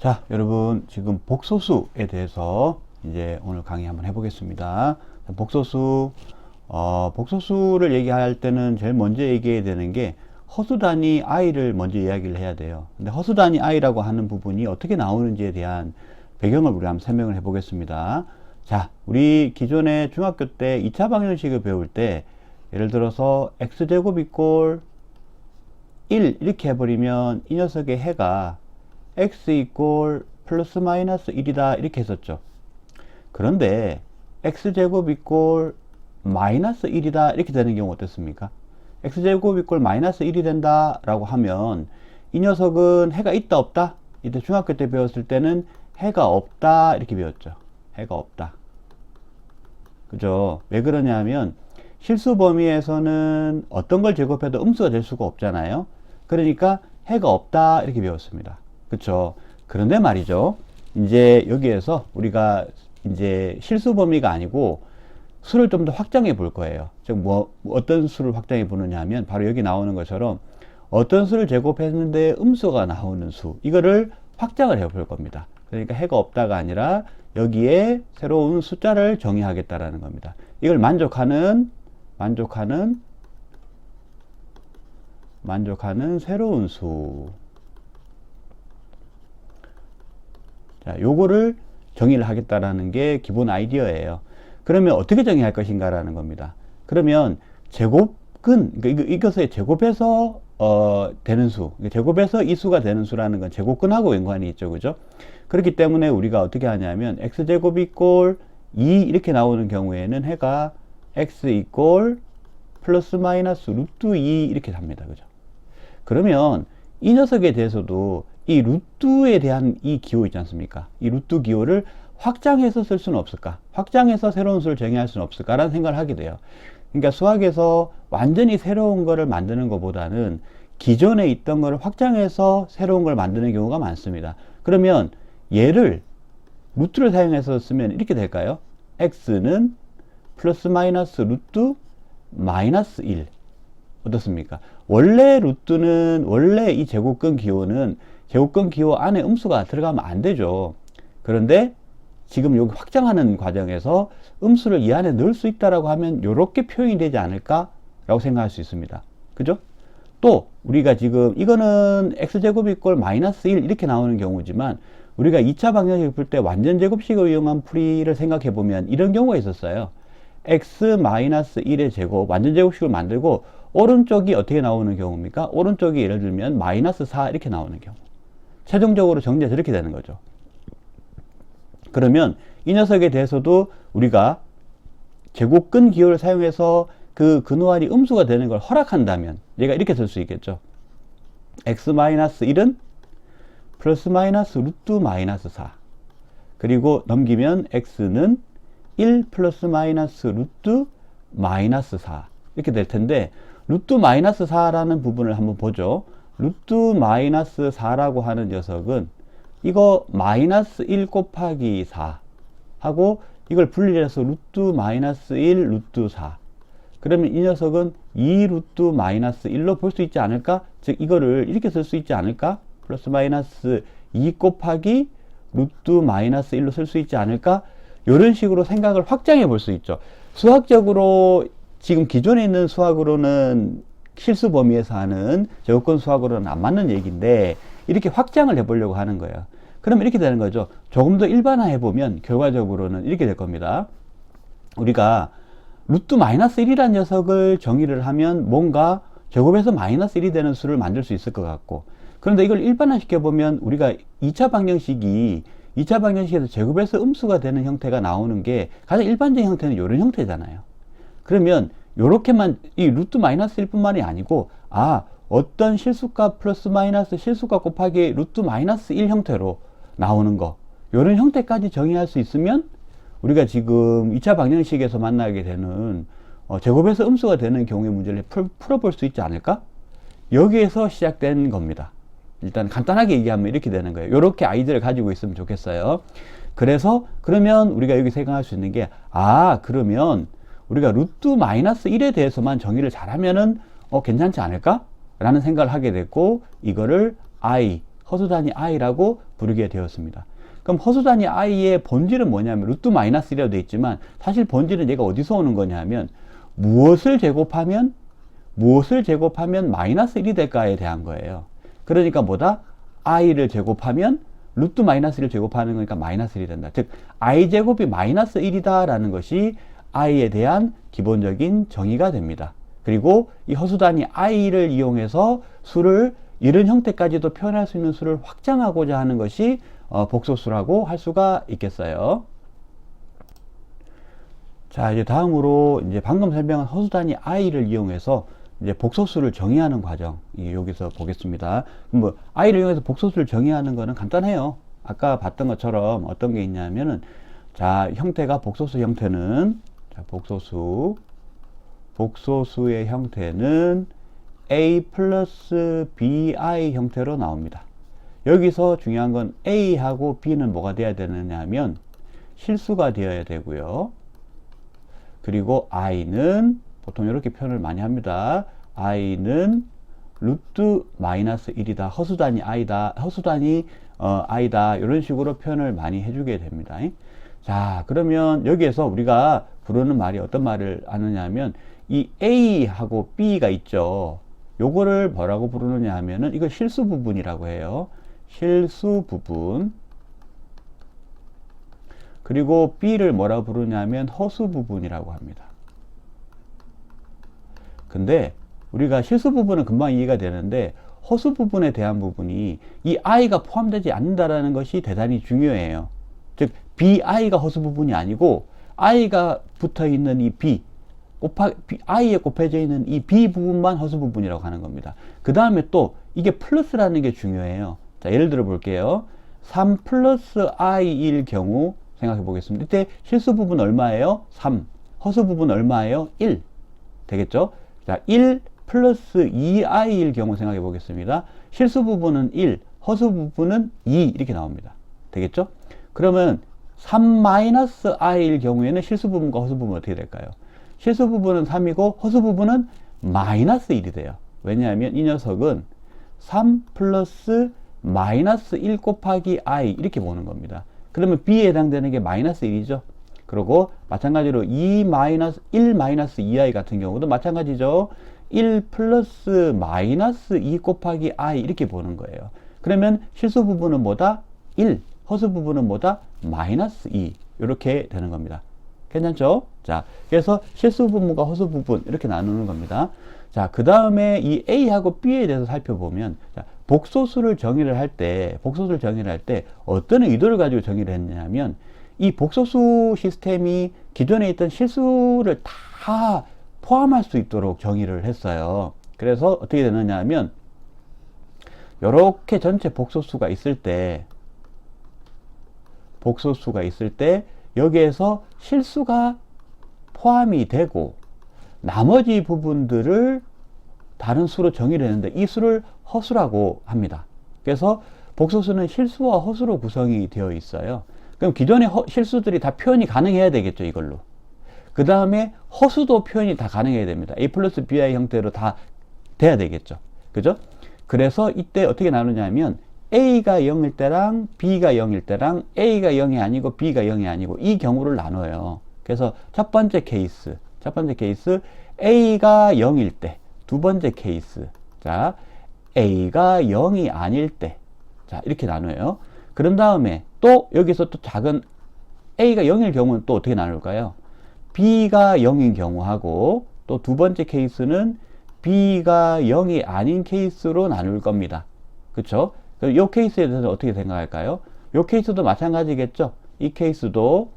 자, 여러분 지금 복소수에 대해서 이제 오늘 강의 한번 해보겠습니다. 복소수, 복소수를 얘기할 때는 제일 먼저 얘기해야 되는 게 허수 단위 i를 먼저 이야기를 해야 돼요. 근데 허수 단위 i라고 하는 부분이 어떻게 나오는지에 대한 배경을 우리 한번 설명을 해보겠습니다. 자, 우리 기존에 중학교 때 2차 방정식을 배울 때 예를 들어서 x제곱 이꼴 1 이렇게 해버리면 이 녀석의 해가 x 이꼴 플러스 마이너스 1이다 이렇게 했었죠. 그런데 x제곱 이꼴 마이너스 1이다 이렇게 되는 경우 어떻습니까? x제곱 이꼴 마이너스 1이 된다 라고 하면 이 녀석은 해가 있다 없다? 이때 중학교 때 배웠을 때는 해가 없다 이렇게 배웠죠. 해가 없다. 그죠? 왜 그러냐면 실수 범위에서는 어떤 걸 제곱해도 음수가 될 수가 없잖아요. 그러니까 해가 없다 이렇게 배웠습니다. 그쵸? 그런데 말이죠. 이제 여기에서 우리가 이제 실수 범위가 아니고 수를 좀 더 확장해 볼 거예요. 즉, 어떤 수를 확장해 보느냐 하면 바로 여기 나오는 것처럼 어떤 수를 제곱했는데 음수가 나오는 수. 이거를 확장을 해 볼 겁니다. 그러니까 해가 없다가 아니라 여기에 새로운 숫자를 정의하겠다라는 겁니다. 이걸 만족하는 새로운 수. 자, 요거를 정의를 하겠다라는 게 기본 아이디어예요. 그러면 어떻게 정의할 것인가라는 겁니다. 그러면 제곱근, 그러니까 이것을 제곱해서 되는 수, 제곱해서 이 수가 되는 수라는 건 제곱근하고 연관이 있죠, 그죠? 그렇기 때문에 우리가 어떻게 하냐면 x제곱 이꼴 2 이렇게 나오는 경우에는 해가 x 이꼴 플러스 마이너스 루트 2 이렇게 답니다, 그죠? 그러면 이 녀석에 대해서도 이 루트에 대한 이 기호 있지 않습니까? 이 루트 기호를 확장해서 쓸 수는 없을까? 확장해서 새로운 수를 정의할 수는 없을까라는 생각을 하게 돼요. 그러니까 수학에서 완전히 새로운 거를 만드는 것보다는 기존에 있던 거를 확장해서 새로운 걸 만드는 경우가 많습니다. 그러면 얘를 루트를 사용해서 쓰면 이렇게 될까요? x는 플러스 마이너스 루트 마이너스 1 어떻습니까? 원래 이 제곱근 기호는 제곱근 기호 안에 음수가 들어가면 안 되죠. 그런데 지금 여기 확장하는 과정에서 음수를 이 안에 넣을 수 있다라고 하면 이렇게 표현이 되지 않을까라고 생각할 수 있습니다. 그죠? 또 우리가 지금 이거는 x제곱 이꼴 마이너스 1 이렇게 나오는 경우지만 우리가 2차 방정식을 풀 때 완전 제곱식을 이용한 풀이를 생각해 보면 이런 경우가 있었어요. x 마이너스 1의 제곱 완전 제곱식을 만들고 오른쪽이 어떻게 나오는 경우입니까? 오른쪽이 예를 들면 마이너스 4 이렇게 나오는 경우. 최종적으로 정리가 저렇게 되는 거죠. 그러면 이 녀석에 대해서도 우리가 제곱근 기호를 사용해서 그 근호환이 음수가 되는 걸 허락한다면 얘가 이렇게 쓸 수 있겠죠. x-1은 플러스 마이너스 루트 마이너스 4 그리고 넘기면 x는 1 플러스 마이너스 루트 마이너스 4 이렇게 될 텐데 루트 마이너스 4라는 부분을 한번 보죠. 루트 마이너스 4라고 하는 녀석은 이거 마이너스 1 곱하기 4 하고 이걸 분리해서 루트 마이너스 1 루트 4 그러면 이 녀석은 2 루트 마이너스 1로 볼 수 있지 않을까? 즉 이거를 이렇게 쓸 수 있지 않을까? 플러스 마이너스 2 곱하기 루트 마이너스 1로 쓸 수 있지 않을까? 이런 식으로 생각을 확장해 볼 수 있죠. 수학적으로 지금 기존에 있는 수학으로는 실수 범위에서 하는 제곱근 수학으로는 안 맞는 얘기인데 이렇게 확장을 해보려고 하는 거예요. 그러면 이렇게 되는 거죠. 조금 더 일반화해 보면 결과적으로는 이렇게 될 겁니다. 우리가 루트 마이너스 1이라는 녀석을 정의를 하면 뭔가 제곱에서 마이너스 1이 되는 수를 만들 수 있을 것 같고 그런데 이걸 일반화시켜 보면 우리가 2차 방정식에서 제곱에서 음수가 되는 형태가 나오는 게 가장 일반적인 형태는 이런 형태잖아요. 그러면 요렇게만 이 루트 마이너스 1뿐만이 아니고 어떤 실수값 플러스 마이너스 실수값 곱하기 루트 마이너스 1 형태로 나오는 거 요런 형태까지 정의할 수 있으면 우리가 지금 2차 방정식에서 만나게 되는 제곱에서 음수가 되는 경우의 문제를 풀어볼 수 있지 않을까? 여기에서 시작된 겁니다. 일단 간단하게 얘기하면 이렇게 되는 거예요. 이렇게 아이디어를 가지고 있으면 좋겠어요. 그래서 그러면 우리가 여기 생각할 수 있는 게 그러면 우리가 루트 마이너스 1에 대해서만 정의를 잘하면은 괜찮지 않을까? 라는 생각을 하게 됐고 이거를 I 허수 단위 i라고 부르게 되었습니다. 그럼 허수 단위 i의 본질은 뭐냐면 루트 마이너스 1이라고 되어 있지만 사실 본질은 얘가 어디서 오는 거냐면 무엇을 제곱하면 마이너스 1이 될까에 대한 거예요. 그러니까 뭐다? i를 제곱하면 루트 마이너스 1을 제곱하는 거니까 마이너스 1이 된다. 즉 i제곱이 마이너스 1이다 라는 것이 i에 대한 기본적인 정의가 됩니다. 그리고 이 허수 단위 i를 이용해서 수를 이런 형태까지도 표현할 수 있는 수를 확장하고자 하는 것이 복소수라고 할 수가 있겠어요. 자, 이제 다음으로 이제 방금 설명한 허수 단위 i를 이용해서 이제 복소수를 정의하는 과정 여기서 보겠습니다. 뭐 i를 이용해서 복소수를 정의하는 거는 간단해요. 아까 봤던 것처럼 어떤 게 있냐면은 자, 형태가 복소수 형태는 자, 복소수의 형태는 a 플러스 bi 형태로 나옵니다. 여기서 중요한 건 a하고 b는 뭐가 돼야 되느냐 하면 실수가 되어야 되고요. 그리고 i는 보통 이렇게 표현을 많이 합니다. i는 루트 마이너스 1이다. 허수 단위 i다. 허수 단위 i다. 이런 식으로 표현을 많이 해주게 됩니다. 자, 그러면 여기에서 우리가 부르는 말이 어떤 말을 하느냐 하면 이 a하고 b가 있죠. 요거를 뭐라고 부르느냐 하면은 이걸 실수 부분이라고 해요. 실수 부분. 그리고 b를 뭐라고 부르냐 하면 허수 부분이라고 합니다. 근데 우리가 실수 부분은 금방 이해가 되는데 허수 부분에 대한 부분이 이 i가 포함되지 않는다라는 것이 대단히 중요해요. 즉 bi가 허수 부분이 아니고 i가 붙어 있는 이 b i에 곱해져 있는 이 b 부분만 허수 부분이라고 하는 겁니다. 그 다음에 또 이게 플러스라는 게 중요해요. 자, 예를 들어 볼게요. 3 플러스 i일 경우 생각해 보겠습니다. 이때 실수 부분 얼마예요? 3. 허수 부분 얼마예요? 1. 되겠죠? 자, 1 플러스 2i일 경우 생각해 보겠습니다. 실수 부분은 1, 허수 부분은 2 이렇게 나옵니다. 되겠죠? 그러면 3 마이너스 i일 경우에는 실수 부분과 허수 부분은 어떻게 될까요? 실수 부분은 3이고 허수 부분은 마이너스 1이 돼요. 왜냐하면 이 녀석은 3 플러스 마이너스 1 곱하기 i 이렇게 보는 겁니다. 그러면 b에 해당되는 게 마이너스 1이죠. 그리고 마찬가지로 1 마이너스 2i 같은 경우도 마찬가지죠. 1 플러스 마이너스 2 곱하기 i 이렇게 보는 거예요. 그러면 실수 부분은 뭐다? 1, 허수 부분은 뭐다? 마이너스 2 이렇게 되는 겁니다. 괜찮죠? 자, 그래서 실수 부분과 허수 부분 이렇게 나누는 겁니다. 자, 그 다음에 이 a하고 b에 대해서 살펴보면 자, 복소수를 정의를 할 때 어떤 의도를 가지고 정의를 했냐면 이 복소수 시스템이 기존에 있던 실수를 다 포함할 수 있도록 정의를 했어요. 그래서 어떻게 되느냐 하면 이렇게 전체 복소수가 있을 때 여기에서 실수가 포함이 되고 나머지 부분들을 다른 수로 정의를 했는데 이 수를 허수라고 합니다. 그래서 복소수는 실수와 허수로 구성이 되어 있어요. 그럼 기존의 실수들이 다 표현이 가능해야 되겠죠, 이걸로. 그 다음에 허수도 표현이 다 가능해야 됩니다. a 플러스 bi 형태로 다 돼야 되겠죠. 그죠? 그래서 이때 어떻게 나누냐면 a가 0일 때랑 b가 0일 때랑 a가 0이 아니고 b가 0이 아니고 이 경우를 나눠요. 그래서 첫 번째 케이스 a가 0일 때, 두 번째 케이스 자 a가 0이 아닐 때, 자 이렇게 나눠요. 그런 다음에 또 여기서 또 작은 a가 0일 경우는 또 어떻게 나눌까요? b가 0인 경우하고 또 두 번째 케이스는 b가 0이 아닌 케이스로 나눌 겁니다. 그쵸? 이 케이스에 대해서 어떻게 생각할까요? 이 케이스도 마찬가지겠죠? 이 케이스도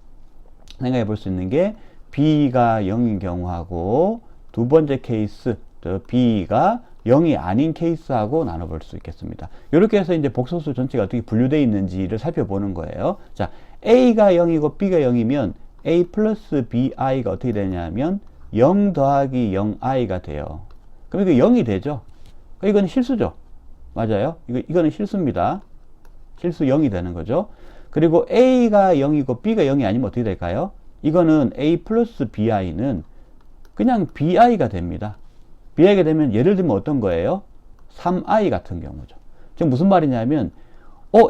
생각해 볼 수 있는 게 b가 0인 경우하고 두 번째 케이스 b가 0이 아닌 케이스하고 나눠볼 수 있겠습니다. 이렇게 해서 이제 복소수 전체가 어떻게 분류되어 있는지를 살펴보는 거예요. 자, a가 0이고 b가 0이면 a 플러스 bi가 어떻게 되냐면 0 더하기 0i가 돼요. 그럼 이거 0이 되죠? 이건 실수죠? 맞아요? 이거는 실수입니다. 실수 0이 되는 거죠. 그리고 a가 0이고 b가 0이 아니면 어떻게 될까요? 이거는 a 플러스 bi는 그냥 bi가 됩니다. bi가 되면 예를 들면 어떤 거예요? 3i 같은 경우죠. 지금 무슨 말이냐면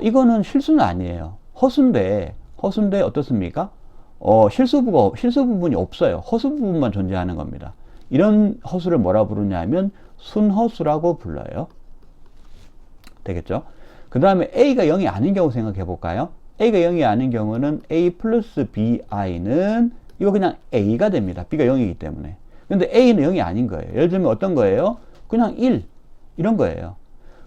이거는 실수는 아니에요. 허수인데 어떻습니까? 실수 부분이 없어요. 허수 부분만 존재하는 겁니다. 이런 허수를 뭐라 부르냐면 순허수라고 불러요. 되겠죠? 그 다음에 A가 0이 아닌 경우 생각해 볼까요? A가 0이 아닌 경우는 A 플러스 BI는 이거 그냥 A가 됩니다. B가 0이기 때문에. 근데 A는 0이 아닌 거예요. 예를 들면 어떤 거예요? 그냥 1. 이런 거예요.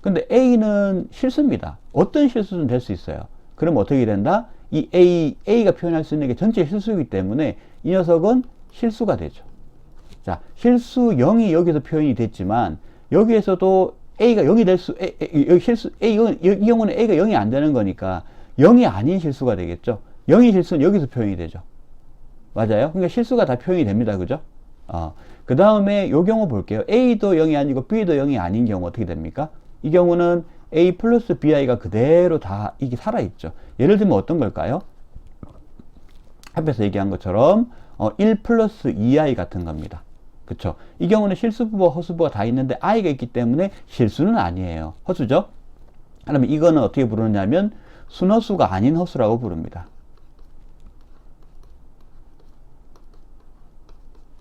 근데 A는 실수입니다. 어떤 실수든 될 수 있어요. 그럼 어떻게 된다? 이 A가 표현할 수 있는 게 전체 실수이기 때문에 이 녀석은 실수가 되죠. 자, 실수 0이 여기서 표현이 됐지만 여기에서도 A가 0이 될 수, 이 경우는 A가 0이 안 되는 거니까 0이 아닌 실수가 되겠죠. 0이 실수는 여기서 표현이 되죠. 맞아요? 그러니까 실수가 다 표현이 됩니다. 그죠? 그 다음에 요 경우 볼게요. A도 0이 아니고 B도 0이 아닌 경우 어떻게 됩니까? 이 경우는 A 플러스 BI가 그대로 다 이게 살아있죠. 예를 들면 어떤 걸까요? 앞에서 얘기한 것처럼 1 플러스 2I 같은 겁니다. 그쵸? 이 경우는 실수부와 허수부가 다 있는데 I가 있기 때문에 실수는 아니에요. 허수죠? 그러면 이거는 어떻게 부르냐면 순허수가 아닌 허수라고 부릅니다.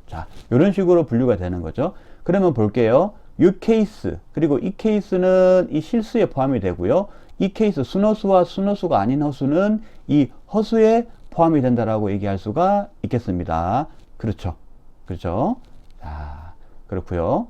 자, 이런 식으로 분류가 되는 거죠. 그러면 볼게요. 이 케이스, 그리고 이 케이스는 이 실수에 포함이 되고요. 이 케이스, 순허수와 순허수가 아닌 허수는 이 허수에 포함이 된다라고 얘기할 수가 있겠습니다. 그렇죠. 그렇죠. 자, 그렇고요.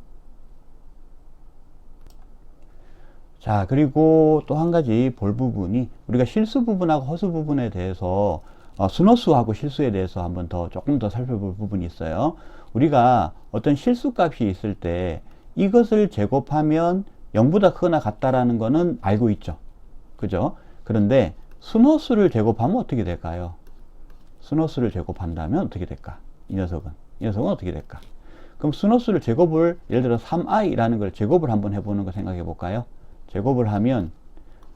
자, 그리고 또 한 가지 볼 부분이 우리가 실수 부분하고 허수 부분에 대해서 순허수하고 실수에 대해서 한번 조금 더 살펴볼 부분이 있어요. 우리가 어떤 실수 값이 있을 때 이것을 제곱하면 0보다 크거나 같다라는 거는 알고 있죠. 그죠? 그런데 순허수를 제곱하면 어떻게 될까요? 순허수를 제곱한다면 어떻게 될까? 이 녀석은 어떻게 될까? 그럼 순허수를 제곱을 예를 들어 3i라는 걸 제곱을 한번 해보는 거 생각해 볼까요? 제곱을 하면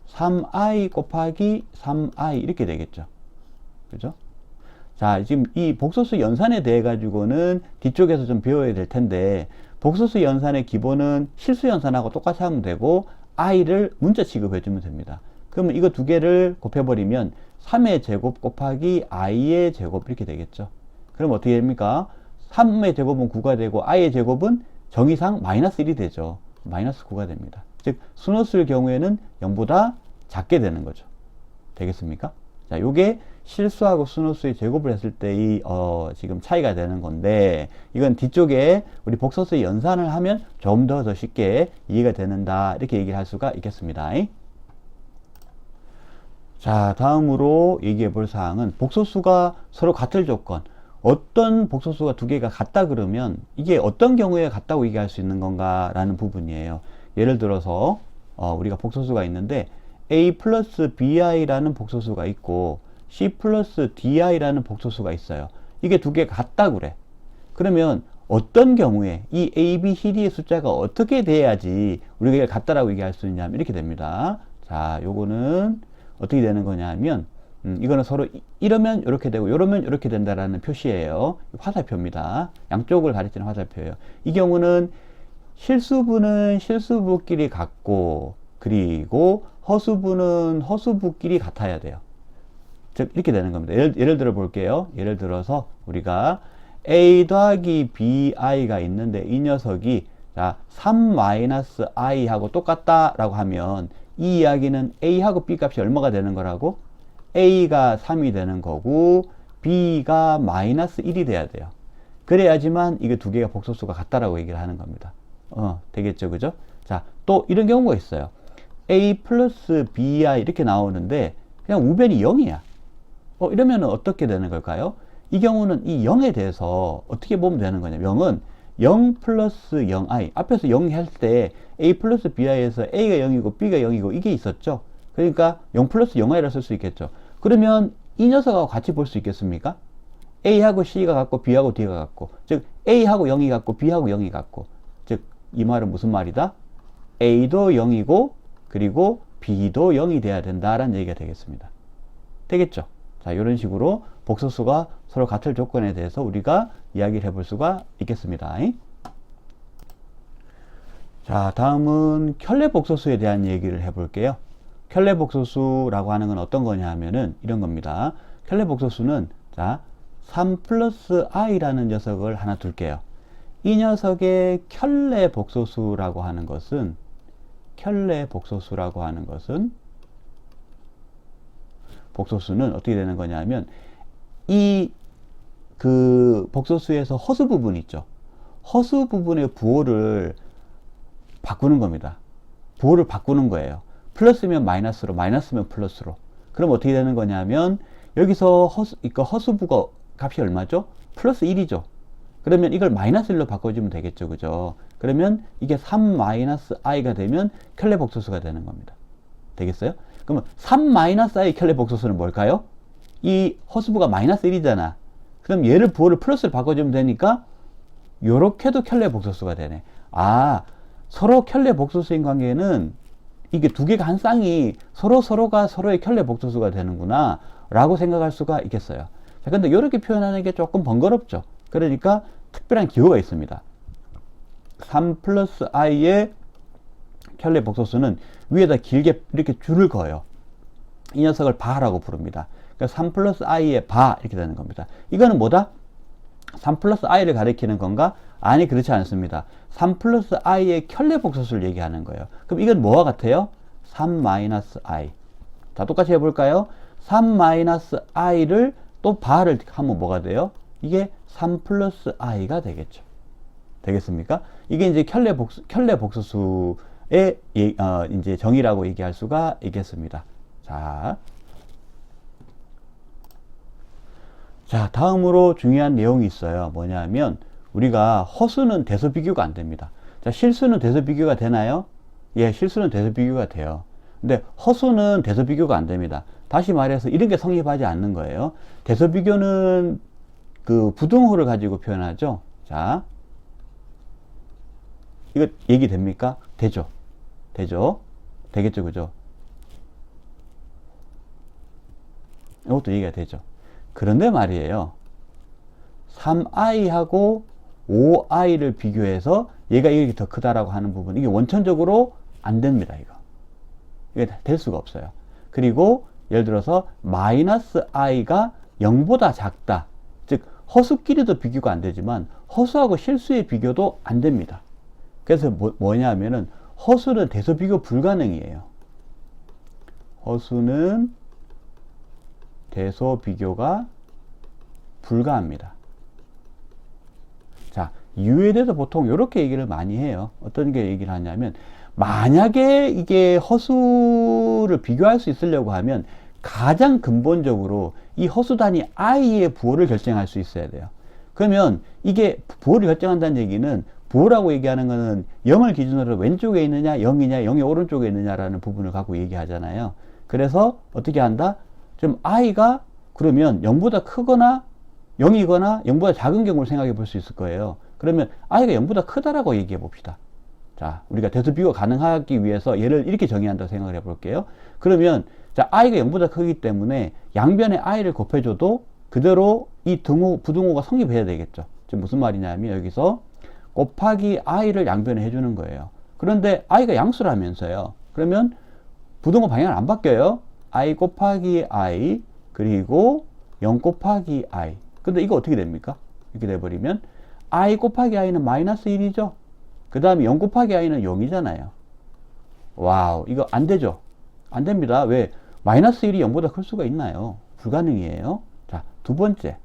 3i 곱하기 3i 이렇게 되겠죠. 그죠? 자, 지금 이 복소수 연산에 대해 가지고는 뒤쪽에서 좀 배워야 될 텐데 복소수 연산의 기본은 실수 연산하고 똑같이 하면 되고 i를 문자 취급해 주면 됩니다. 그러면 이거 두 개를 곱해버리면 3의 제곱 곱하기 i의 제곱 이렇게 되겠죠. 그럼 어떻게 됩니까? 3의 제곱은 9가 되고 i의 제곱은 정의상 마이너스 1이 되죠. 마이너스 9가 됩니다. 즉 순허수의 경우에는 0보다 작게 되는 거죠. 되겠습니까? 자, 요게 실수하고 순허수의 제곱을 했을 때의 지금 차이가 되는 건데 이건 뒤쪽에 우리 복소수의 연산을 하면 좀 더 쉽게 이해가 되는다 이렇게 얘기를 할 수가 있겠습니다. 자, 다음으로 얘기해 볼 사항은 복소수가 서로 같을 조건, 어떤 복소수가 두 개가 같다 그러면 이게 어떤 경우에 같다고 얘기할 수 있는 건가 라는 부분이에요. 예를 들어서 우리가 복소수가 있는데 A 플러스 BI라는 복소수가 있고 C 플러스 DI라는 복소수가 있어요. 이게 두 개가 같다 그래. 그러면 어떤 경우에 이 A, B, C, D의 숫자가 어떻게 돼야지 우리가 이걸 같다라고 얘기할 수 있냐면 이렇게 됩니다. 자, 요거는 어떻게 되는 거냐면 이거는 서로 이러면 이렇게 되고 이러면 이렇게 된다라는 표시예요. 화살표입니다. 양쪽을 가리키는 화살표예요. 이 경우는 실수부는 실수부끼리 같고 그리고 허수부는 허수부끼리 같아야 돼요. 즉 이렇게 되는 겁니다. 예를 들어 볼게요. 예를 들어서 우리가 A 더하기 BI가 있는데 이 녀석이 자 3-i 하고 똑같다 라고 하면 이 이야기는 A하고 B 값이 얼마가 되는 거라고? A가 3이 되는 거고 B가 마이너스 1이 돼야 돼요. 그래야지만 이게 두 개가 복소수가 같다라고 얘기를 하는 겁니다. 되겠죠, 그죠? 자, 또 이런 경우가 있어요. A 플러스 BI 이렇게 나오는데 그냥 우변이 0이야. 이러면 어떻게 되는 걸까요? 이 경우는 이 0에 대해서 어떻게 보면 되는 거냐. 0은 0 플러스 0i. 앞에서 0 할 때 A 플러스 BI에서 A가 0이고 B가 0이고 이게 있었죠. 그러니까 0 플러스 0i라 쓸 수 있겠죠. 그러면 이 녀석하고 같이 볼 수 있겠습니까? A하고 C가 같고 B하고 D가 같고 즉 A하고 0이 같고 B하고 0이 같고 즉 이 말은 무슨 말이다? A도 0이고 그리고 B도 0이 돼야 된다라는 얘기가 되겠습니다. 되겠죠? 자, 이런 식으로 복소수가 서로 같을 조건에 대해서 우리가 이야기를 해볼 수가 있겠습니다. 자, 다음은 켤레 복소수에 대한 얘기를 해볼게요. 켈레 복소수라고 하는 건 어떤 거냐 하면은 이런 겁니다. 켈레 복소수는 자, 3 플러스 i라는 녀석을 하나 둘게요. 이 녀석의 켈레 복소수라고 하는 것은 복소수는 어떻게 되는 거냐 하면 이 그 복소수에서 허수 부분 있죠. 허수 부분의 부호를 바꾸는 겁니다. 부호를 바꾸는 거예요. 플러스면 마이너스로, 마이너스면 플러스로. 그럼 어떻게 되는 거냐면 여기서 허수부가 값이 얼마죠? 플러스 1이죠. 그러면 이걸 마이너스 1로 바꿔주면 되겠죠. 그죠? 그러면 이게 3 마이너스 i가 되면 켈레 복소수가 되는 겁니다. 되겠어요? 그러면 3 마이너스 i 켈레 복소수는 뭘까요? 이 허수부가 마이너스 1이잖아. 그럼 얘를 부호를 플러스로 바꿔주면 되니까 요렇게도 켈레 복소수가 되네. 아, 서로 켈레 복소수인 관계는 이게 두 개가 한 쌍이 서로가 서로의 켈레 복소수가 되는구나 라고 생각할 수가 있겠어요. 자, 근데 이렇게 표현하는 게 조금 번거롭죠. 그러니까 특별한 기호가 있습니다. 3 플러스 i의 켈레 복소수는 위에다 길게 이렇게 줄을 그어요. 이 녀석을 바라고 부릅니다. 그러니까 3 플러스 i의 바 이렇게 되는 겁니다. 이거는 뭐다? 3 플러스 i를 가리키는 건가? 아니, 그렇지 않습니다. 3 플러스 i의 켈레 복소수를 얘기하는 거예요. 그럼 이건 뭐와 같아요? 3 마이너스 i. 자, 똑같이 해볼까요? 3 마이너스 i를 또 바를 하면 뭐가 돼요? 이게 3 플러스 i가 되겠죠. 되겠습니까? 이게 이제 켈레 복소수의 이제 정의라고 얘기할 수가 있겠습니다. 자, 다음으로 중요한 내용이 있어요. 뭐냐면 우리가 허수는 대소 비교가 안 됩니다. 자, 실수는 대소 비교가 되나요? 예, 실수는 대소 비교가 돼요. 근데 허수는 대소 비교가 안 됩니다. 다시 말해서 이런 게 성립하지 않는 거예요. 대소 비교는 그 부등호를 가지고 표현하죠. 자, 이거 얘기 됩니까? 되죠. 되겠죠. 그죠? 이것도 얘기가 되죠. 그런데 말이에요. 3i하고 5i를 비교해서 얘가 이게 더 크다라고 하는 부분, 이게 원천적으로 안 됩니다. 이게 될 수가 없어요. 그리고 예를 들어서 마이너스 i가 0보다 작다. 즉 허수끼리도 비교가 안 되지만 허수하고 실수의 비교도 안 됩니다. 그래서 뭐냐 하면은 허수는 대소 비교 불가능이에요. 허수는 대소 비교가 불가합니다. 자, 이유에 대해서 보통 이렇게 얘기를 많이 해요. 어떤 게 얘기를 하냐면, 만약에 이게 허수를 비교할 수 있으려고 하면 가장 근본적으로 이 허수 단위 i의 부호를 결정할 수 있어야 돼요. 그러면 이게 부호를 결정한다는 얘기는, 부호라고 얘기하는 거는 0을 기준으로 왼쪽에 있느냐 0이냐 0이 오른쪽에 있느냐라는 부분을 갖고 얘기하잖아요. 그래서 어떻게 한다? 좀 i가 그러면 0보다 크거나 0이거나 0보다 작은 경우를 생각해 볼 수 있을 거예요. 그러면 i가 0보다 크다라고 얘기해 봅시다. 자, 우리가 대소 비교가 가능하기 위해서 얘를 이렇게 정의한다고 생각을 해 볼게요. 그러면 자, i가 0보다 크기 때문에 양변에 i를 곱해줘도 그대로 이 부등호가 성립해야 되겠죠. 지금 무슨 말이냐면 여기서 곱하기 i를 양변에 해주는 거예요. 그런데 i가 양수라면서요. 그러면 부등호 방향을 안 바뀌어요. i 곱하기 i 그리고 0 곱하기 i. 근데 이거 어떻게 됩니까? 이렇게 돼버리면 i 곱하기 i는 마이너스 1이죠. 그 다음에 0 곱하기 i는 0이잖아요. 와우, 이거 안 되죠. 안 됩니다. 왜? 마이너스 1이 0보다 클 수가 있나요? 불가능이에요. 자, 두 번째,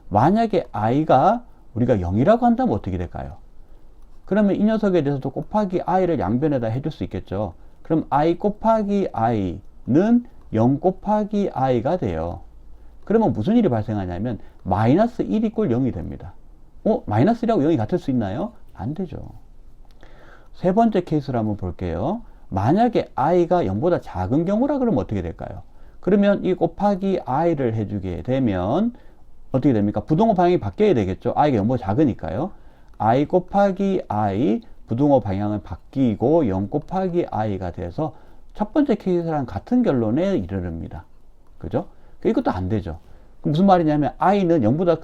만약에 i가 우리가 0이라고 한다면 어떻게 될까요? 그러면 이 녀석에 대해서도 곱하기 i를 양변에다 해줄 수 있겠죠. 그럼 i 곱하기 i는 0 곱하기 i가 돼요. 그러면 무슨 일이 발생하냐면 마이너스 1 이꼴 0이 됩니다. 마이너스 1하고 0이 같을 수 있나요? 안 되죠. 세 번째 케이스를 한번 볼게요. 만약에 i가 0보다 작은 경우라 그러면 어떻게 될까요? 그러면 이 곱하기 i를 해주게 되면 어떻게 됩니까? 부등호 방향이 바뀌어야 되겠죠. i가 0보다 작으니까요. i 곱하기 i 부등호 방향은 바뀌고 0 곱하기 i가 돼서 첫 번째 케이스랑 같은 결론에 이르릅니다. 그죠? 이것도 안 되죠. 무슨 말이냐면 i는 0보다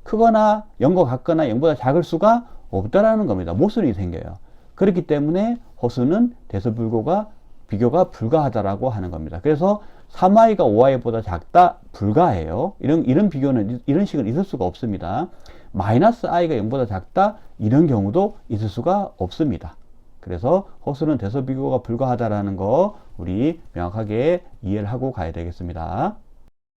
크거나 0과 같거나 0보다 작을 수가 없다라는 겁니다. 모순이 생겨요. 그렇기 때문에 허수는 대소불교가 비교가 불가하다라고 하는 겁니다. 그래서 3i가 5i보다 작다, 불가해요. 이런 비교는, 이런 식은 있을 수가 없습니다. 마이너스 i가 0보다 작다, 이런 경우도 있을 수가 없습니다. 그래서 허수는 대소 비교가 불가하다라는 거 우리 명확하게 이해를 하고 가야 되겠습니다.